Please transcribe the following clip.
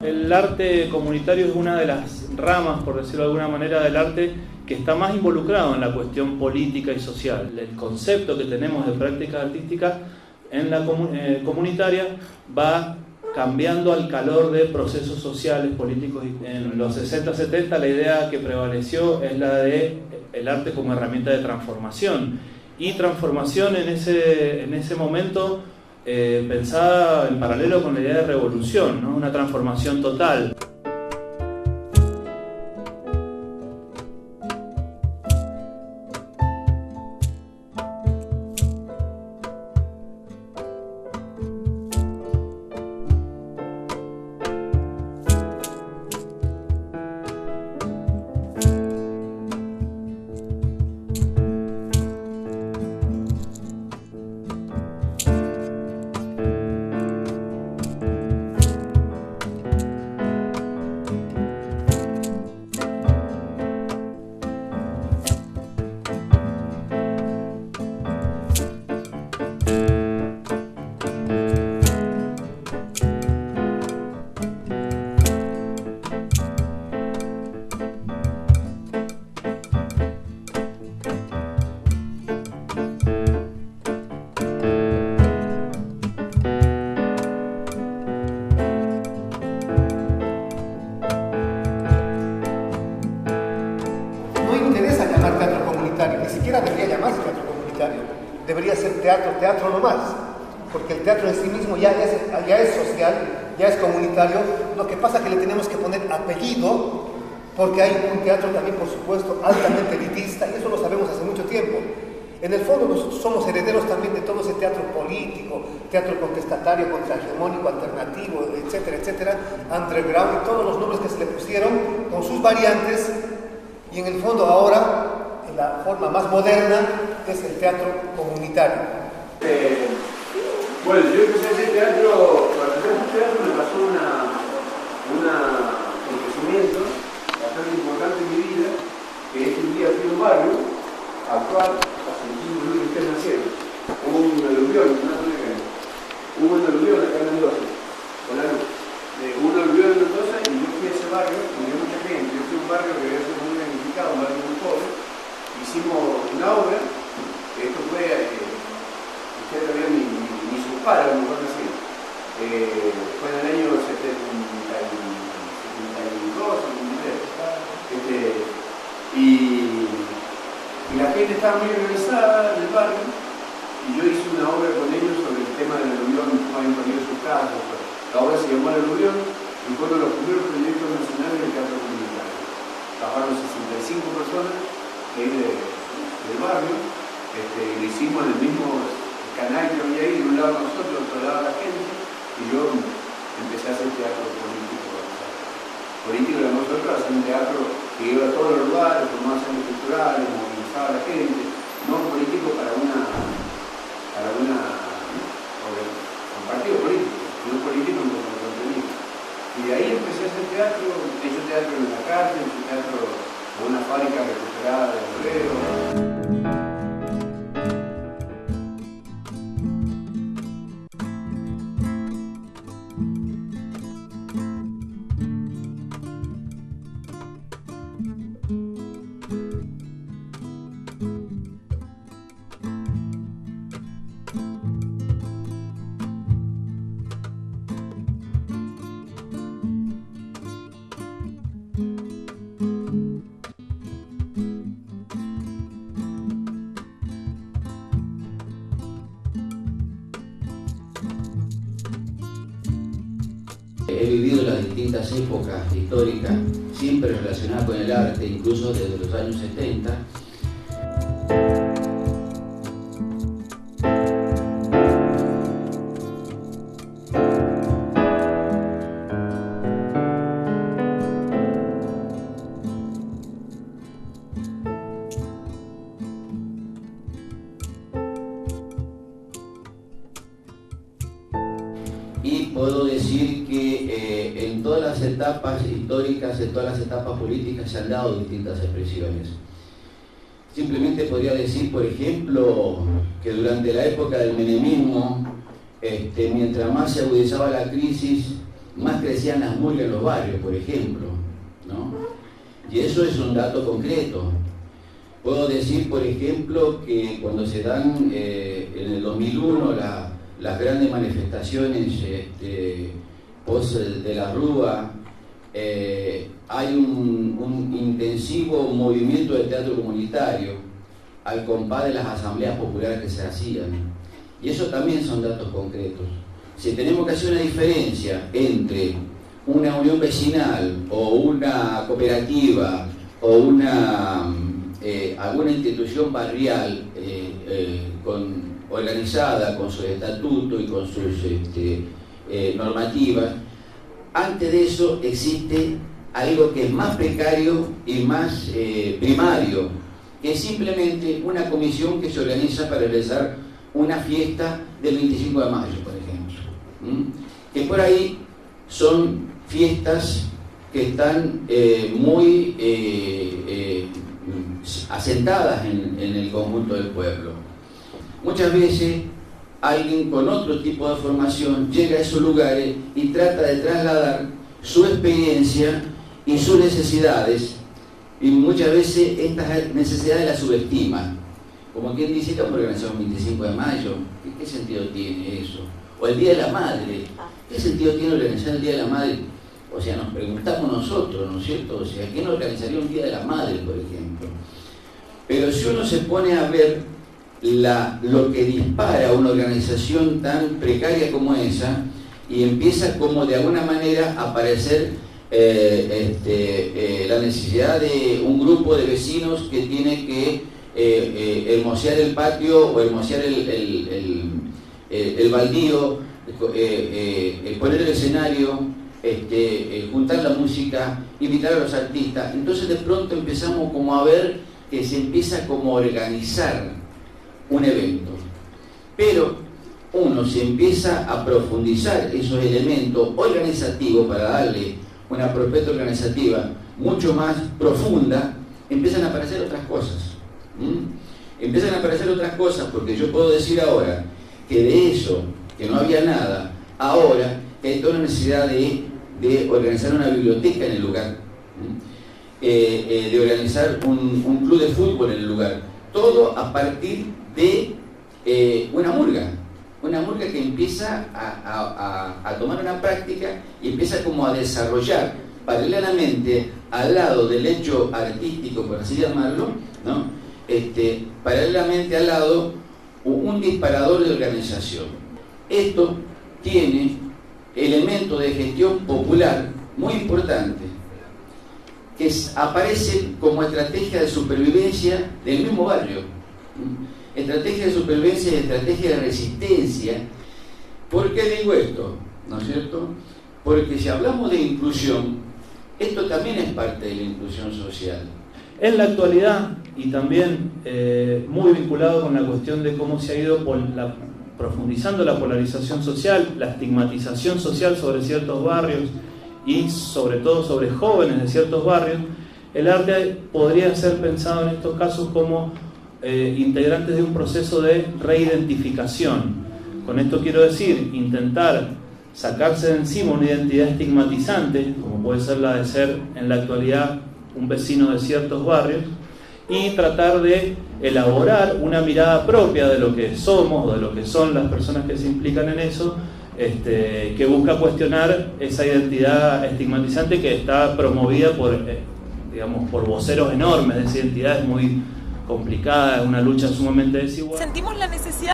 El arte comunitario es una de las ramas, por decirlo de alguna manera, del arte que está más involucrado en la cuestión política y social. El concepto que tenemos de práctica artística en la comunitaria va cambiando al calor de procesos sociales, políticos. En los 60-70 la idea que prevaleció es la de el arte como herramienta de transformación. Y transformación en ese momento pensada en paralelo con la idea de revolución, ¿no? Una transformación total. Ni siquiera debería llamarse teatro comunitario, debería ser teatro no más, porque el teatro en sí mismo ya es social, ya es comunitario. Lo que pasa es que le tenemos que poner apellido, porque hay un teatro también, por supuesto, altamente elitista, y eso lo sabemos hace mucho tiempo. En el fondo nosotros somos herederos también de todo ese teatro político, teatro contestatario, contrahegemónico, alternativo, etcétera, etcétera, underground, y todos los nombres que se le pusieron con sus variantes, y en el fondo ahora la forma más moderna es el teatro comunitario. Bueno, yo empecé a hacer teatro, cuando empecé a hacer teatro me pasó un acontecimiento bastante importante en mi vida, que es que un día fui a un barrio a actuar, a sentir un ruido que ustedes nacieron. Hubo un aluvión, hubo un aluvión acá en Mendoza, con la luz. Hubo un aluvión en Mendoza y yo fui a ese barrio, y había mucha gente. Yo fui a un barrio que había sido muy identificado, un barrio muy pobre. Hicimos una obra, esto fue, ustedes todavía ni sus padres, mejor decir, fue en el año 72, 73, y la gente estaba muy organizada en el barrio, y yo hice una obra con ellos sobre el tema del aluvión, cómo habían perdido sus casas. La obra se llamó El Aluvión, y fue uno de los primeros proyectos nacionales del teatro comunitario. Trabajaron 65 personas del barrio, lo hicimos en el mismo canal que había ahí, de un lado nosotros, de otro lado la gente, y yo empecé a hacer teatro político. Político de nosotros, hacer un teatro que iba a todos los lugares, formaba centros culturales, movilizaba a la gente, no político para un partido político, sino político en cuanto a contenido. Y de ahí empecé a hacer teatro, he hecho teatro en la calle, he hecho teatro en una fábrica recuperada de Bolero. He vivido las distintas épocas históricas, siempre relacionadas con el arte, incluso desde los años 70. Y puedo decir que en todas las etapas históricas, en todas las etapas políticas se han dado distintas expresiones. Simplemente podría decir, por ejemplo, que durante la época del menemismo, mientras más se agudizaba la crisis, más crecían las murgas en los barrios, por ejemplo, ¿no? Y eso es un dato concreto. Puedo decir, por ejemplo, que cuando se dan en el 2001 las grandes manifestaciones post de la Rúa, hay un intensivo movimiento de teatro comunitario al compás de las asambleas populares que se hacían. Y eso también son datos concretos. Si tenemos que hacer una diferencia entre una unión vecinal o una cooperativa o alguna institución barrial organizada con su estatuto y con sus normativas, antes de eso existe algo que es más precario y más primario, que es simplemente una comisión que se organiza para realizar una fiesta del 25 de mayo, por ejemplo, que por ahí son fiestas que están muy asentadas en el conjunto del pueblo. Muchas veces alguien con otro tipo de formación llega a esos lugares y trata de trasladar su experiencia y sus necesidades, y muchas veces estas necesidades las subestima. Como quien dice, ¿cómo organizamos el 25 de mayo? ¿Qué sentido tiene eso? O el Día de la Madre, ¿qué sentido tiene organizar el Día de la Madre? O sea, nos preguntamos nosotros, ¿no es cierto? O sea, ¿quién organizaría un Día de la Madre, por ejemplo? Pero si uno se pone a ver lo que dispara una organización tan precaria como esa, y empieza como de alguna manera a aparecer la necesidad de un grupo de vecinos que tiene que hermosear el patio o hermosear el baldío, poner el escenario, juntar la música, invitar a los artistas. Entonces de pronto empezamos como a ver que se empieza como a organizar un evento. Pero uno se empieza a profundizar esos elementos organizativos para darle una propuesta organizativa mucho más profunda, empiezan a aparecer otras cosas. Empiezan a aparecer otras cosas, porque yo puedo decir ahora que de eso, que no había nada, ahora que hay toda la necesidad de organizar una biblioteca en el lugar, de organizar un club de fútbol en el lugar, todo a partir de una murga que empieza a tomar una práctica y empieza como a desarrollar paralelamente al lado del hecho artístico, por así llamarlo, ¿no? Paralelamente al lado un disparador de organización. Esto tiene elementos de gestión popular muy importantes que aparecen como estrategia de supervivencia del mismo barrio. Estrategia de supervivencia y estrategia de resistencia. ¿Por qué digo esto? ¿No es cierto? Porque si hablamos de inclusión, esto también es parte de la inclusión social. En la actualidad, y también muy vinculado con la cuestión de cómo se ha ido profundizando la polarización social, la estigmatización social sobre ciertos barrios y sobre todo sobre jóvenes de ciertos barrios, el arte podría ser pensado en estos casos como integrantes de un proceso de reidentificación. Con esto quiero decir, intentar sacarse de encima una identidad estigmatizante, como puede ser la de ser en la actualidad un vecino de ciertos barrios, y tratar de elaborar una mirada propia de lo que somos, de lo que son las personas que se implican en eso, que busca cuestionar esa identidad estigmatizante que está promovida por voceros enormes de esa identidad. Es muy complicada, es una lucha sumamente desigual. Sentimos la necesidad